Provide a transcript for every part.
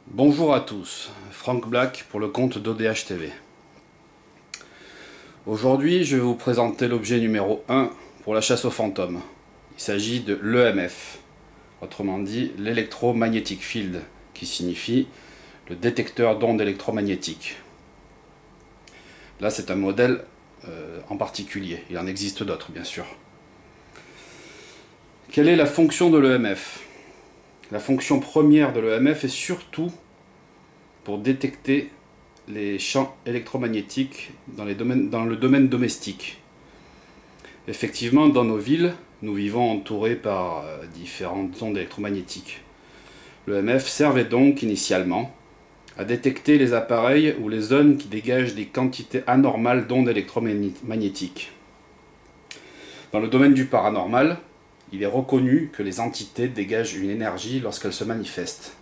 Bonjour à tous, Frank Black pour le compte d'ODH TV. Aujourd'hui, je vais vous présenter l'objet numéro 1 pour la chasse aux fantômes. Il s'agit de l'EMF, autrement dit l'Electromagnetic Field, qui signifie le détecteur d'ondes électromagnétiques. Là, c'est un modèle en particulier, il en existe d'autres bien sûr. Quelle est la fonction de l'EMF ? La fonction première de l'EMF est surtout pour détecter les champs électromagnétiques dans le domaine domestique. Effectivement, dans nos villes, nous vivons entourés par différentes ondes électromagnétiques. L'EMF servait donc initialement à détecter les appareils ou les zones qui dégagent des quantités anormales d'ondes électromagnétiques. Dans le domaine du paranormal, il est reconnu que les entités dégagent une énergie lorsqu'elles se manifestent.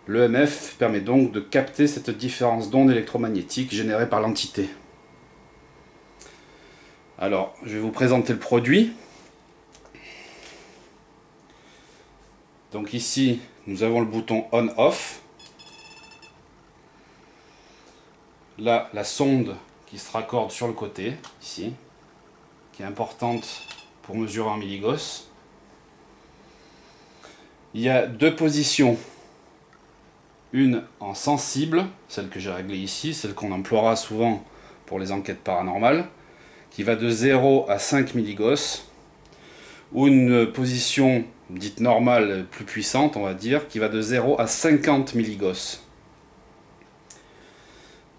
L'EMF permet donc de capter cette différence d'ondes électromagnétiques générée par l'entité. Alors, je vais vous présenter le produit. Donc ici, nous avons le bouton On-Off. Là, la sonde qui se raccorde sur le côté, ici, qui est importante pour mesurer en milligauss. Il y a deux positions. Une en sensible, celle que j'ai réglée ici, celle qu'on emploiera souvent pour les enquêtes paranormales, qui va de 0 à 5 milligauss, ou une position dite normale, plus puissante, on va dire, qui va de 0 à 50 milligauss.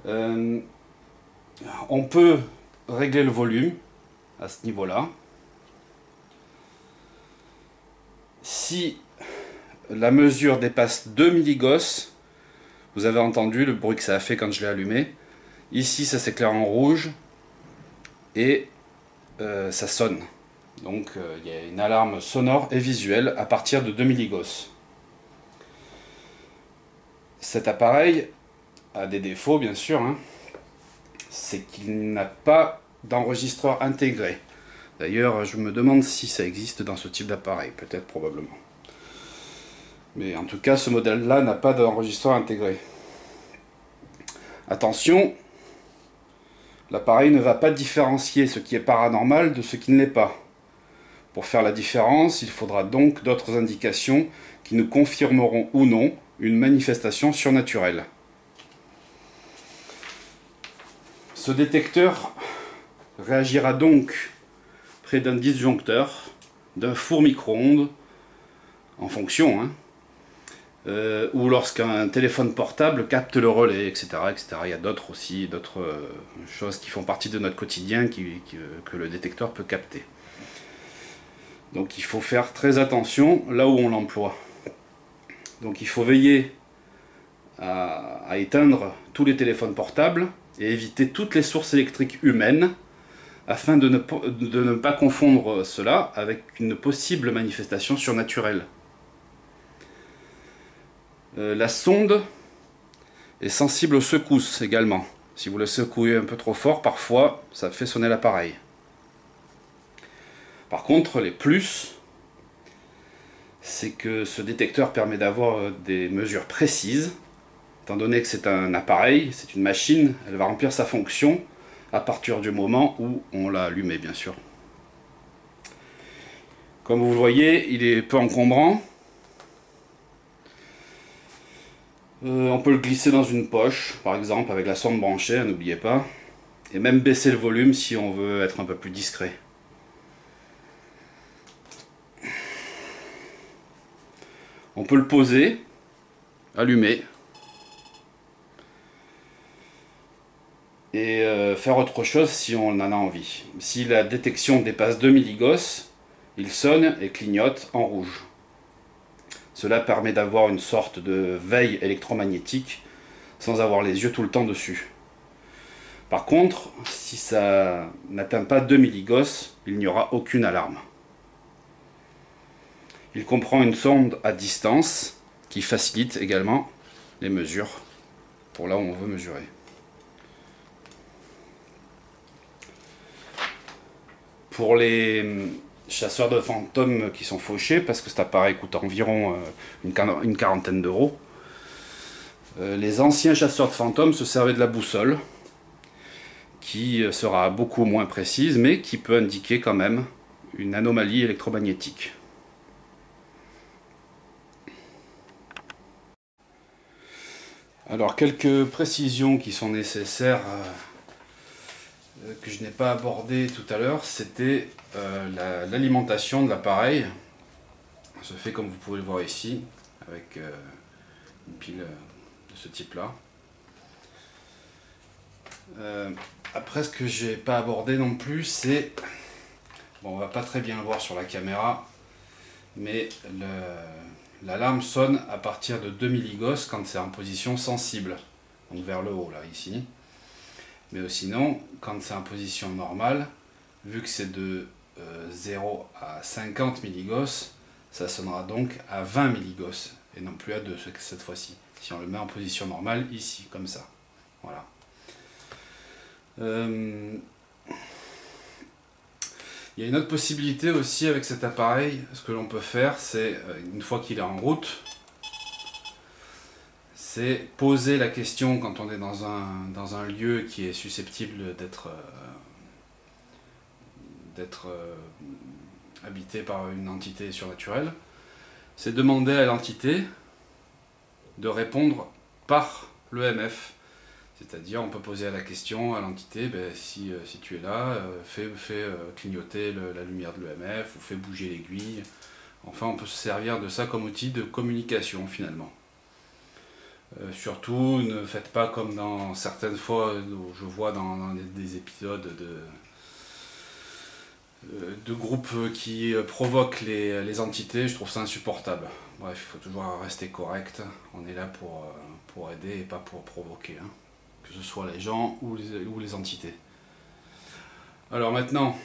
On peut régler le volume à ce niveau-là. Si la mesure dépasse 2 milligauss, vous avez entendu le bruit que ça a fait quand je l'ai allumé. Ici, ça s'éclaire en rouge et ça sonne. Donc, il y a une alarme sonore et visuelle à partir de 2 milligauss. Cet appareil a des défauts, bien sûr, hein. C'est qu'il n'a pas d'enregistreur intégré. D'ailleurs, je me demande si ça existe dans ce type d'appareil, peut-être probablement. Mais en tout cas, ce modèle-là n'a pas d'enregistreur intégré. Attention, l'appareil ne va pas différencier ce qui est paranormal de ce qui ne l'est pas. Pour faire la différence, il faudra donc d'autres indications qui nous confirmeront ou non une manifestation surnaturelle. Ce détecteur réagira donc près d'un disjoncteur, d'un four micro-ondes, en fonction, hein, ou lorsqu'un téléphone portable capte le relais, etc. etc. Il y a d'autres aussi, d'autres choses qui font partie de notre quotidien que le détecteur peut capter. Donc il faut faire très attention là où on l'emploie. Donc il faut veiller à éteindre tous les téléphones portables et éviter toutes les sources électriques humaines afin de ne pas confondre cela avec une possible manifestation surnaturelle. La sonde est sensible aux secousses également. Si vous le secouez un peu trop fort, parfois ça fait sonner l'appareil. Par contre, les plus, c'est que ce détecteur permet d'avoir des mesures précises. Étant donné que c'est un appareil, c'est une machine, elle va remplir sa fonction à partir du moment où on l'a allumé, bien sûr. Comme vous le voyez, il est peu encombrant. On peut le glisser dans une poche, par exemple, avec la sonde branchée, n'oubliez pas. Et même baisser le volume si on veut être un peu plus discret. On peut le poser, allumer, et faire autre chose si on en a envie. Si la détection dépasse 2 milligauss, il sonne et clignote en rouge. Cela permet d'avoir une sorte de veille électromagnétique sans avoir les yeux tout le temps dessus. Par contre, si ça n'atteint pas 2 milligauss, il n'y aura aucune alarme. Il comprend une sonde à distance qui facilite également les mesures pour là où on veut mesurer. Pour les chasseurs de fantômes qui sont fauchés, parce que cet appareil coûte environ une quarantaine d'euros, Les anciens chasseurs de fantômes se servaient de la boussole, qui sera beaucoup moins précise, mais qui peut indiquer quand même une anomalie électromagnétique. Alors, quelques précisions qui sont nécessaires, que je n'ai pas abordées tout à l'heure, c'était l'alimentation de l'appareil. Ça se fait comme vous pouvez le voir ici, avec une pile de ce type-là. Après, ce que j'ai pas abordé non plus, c'est... Bon, on va pas très bien le voir sur la caméra, mais l'alarme sonne à partir de 2 milligauss quand c'est en position sensible, donc vers le haut, là, ici. Mais sinon, quand c'est en position normale, vu que c'est de 0 à 50 milligauss, ça sonnera donc à 20 milligauss, et non plus à 2 cette fois-ci. Si on le met en position normale, ici, comme ça. Voilà. Il y a une autre possibilité aussi avec cet appareil. Ce que l'on peut faire, c'est, une fois qu'il est en route, c'est poser la question quand on est dans un lieu qui est susceptible d'être habité par une entité surnaturelle. C'est demander à l'entité de répondre par l'EMF. C'est-à-dire, on peut poser la question à l'entité, ben, si tu es là, fais clignoter la lumière de l'EMF, ou fais bouger l'aiguille. Enfin, on peut se servir de ça comme outil de communication, finalement. Surtout, ne faites pas comme dans certaines fois, où je vois dans des épisodes de groupes qui provoquent les entités. Je trouve ça insupportable. Bref, il faut toujours rester correct. On est là pour aider et pas pour provoquer, hein. Que ce soit les gens ou les entités. Alors maintenant,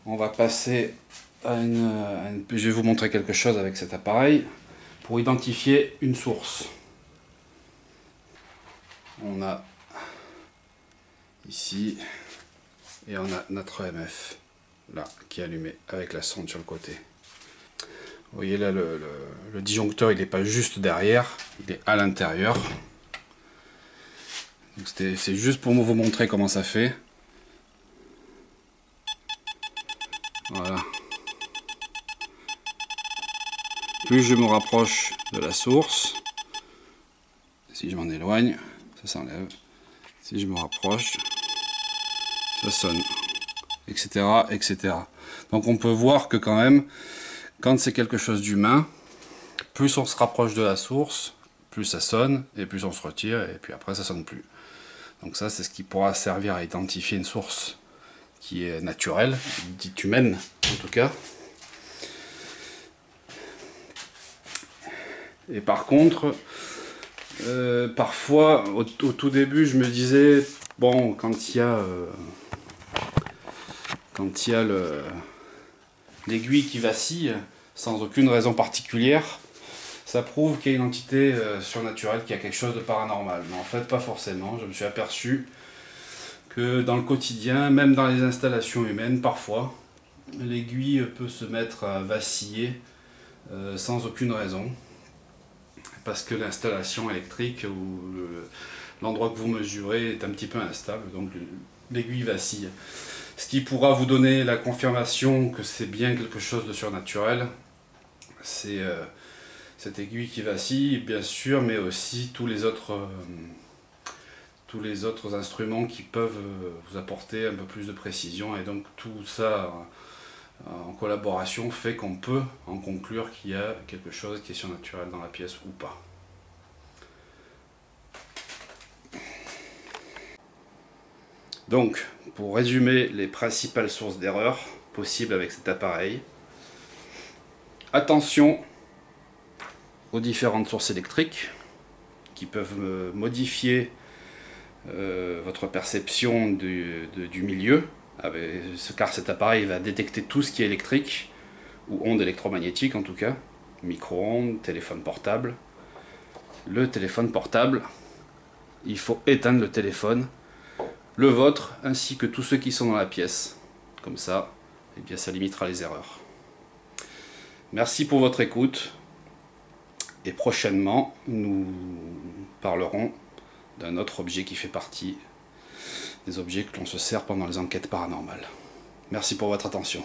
on va passer à je vais vous montrer quelque chose avec cet appareil pour identifier une source. On a ici, et on a notre EMF là qui est allumé avec la sonde sur le côté. Vous voyez là, le disjoncteur, il n'est pas juste derrière, il est à l'intérieur. C'est juste pour vous montrer comment ça fait. Voilà. Plus je me rapproche de la source, si je m'en éloigne, ça s'enlève. Si je me rapproche, ça sonne, etc., etc. Donc on peut voir que quand même, quand c'est quelque chose d'humain, plus on se rapproche de la source, plus ça sonne, et plus on se retire, et puis après ça sonne plus. Donc ça, c'est ce qui pourra servir à identifier une source qui est naturelle, dite humaine en tout cas. Et par contre, parfois, au tout début, je me disais, bon, quand il y a l'aiguille qui vacille, sans aucune raison particulière, ça prouve qu'il y a une entité surnaturelle, qu'il y a quelque chose de paranormal. Mais en fait, pas forcément. Je me suis aperçu que dans le quotidien, même dans les installations humaines, parfois, l'aiguille peut se mettre à vaciller sans aucune raison. Parce que l'installation électrique ou l'endroit que vous mesurez est un petit peu instable, donc l'aiguille vacille. Ce qui pourra vous donner la confirmation que c'est bien quelque chose de surnaturel, c'est cette aiguille qui vacille, bien sûr, mais aussi tous les autres instruments qui peuvent vous apporter un peu plus de précision, et donc tout ça en collaboration fait qu'on peut en conclure qu'il y a quelque chose qui est surnaturel dans la pièce ou pas. Donc, pour résumer les principales sources d'erreur possibles avec cet appareil, attention aux différentes sources électriques qui peuvent modifier votre perception du milieu, car cet appareil va détecter tout ce qui est électrique, ou ondes électromagnétiques en tout cas, micro-ondes, téléphone portable. Le téléphone portable, il faut éteindre le téléphone, le vôtre, ainsi que tous ceux qui sont dans la pièce. Comme ça, eh bien, ça limitera les erreurs. Merci pour votre écoute. Et prochainement, nous parlerons d'un autre objet qui fait partie des objets que l'on se sert pendant les enquêtes paranormales. Merci pour votre attention.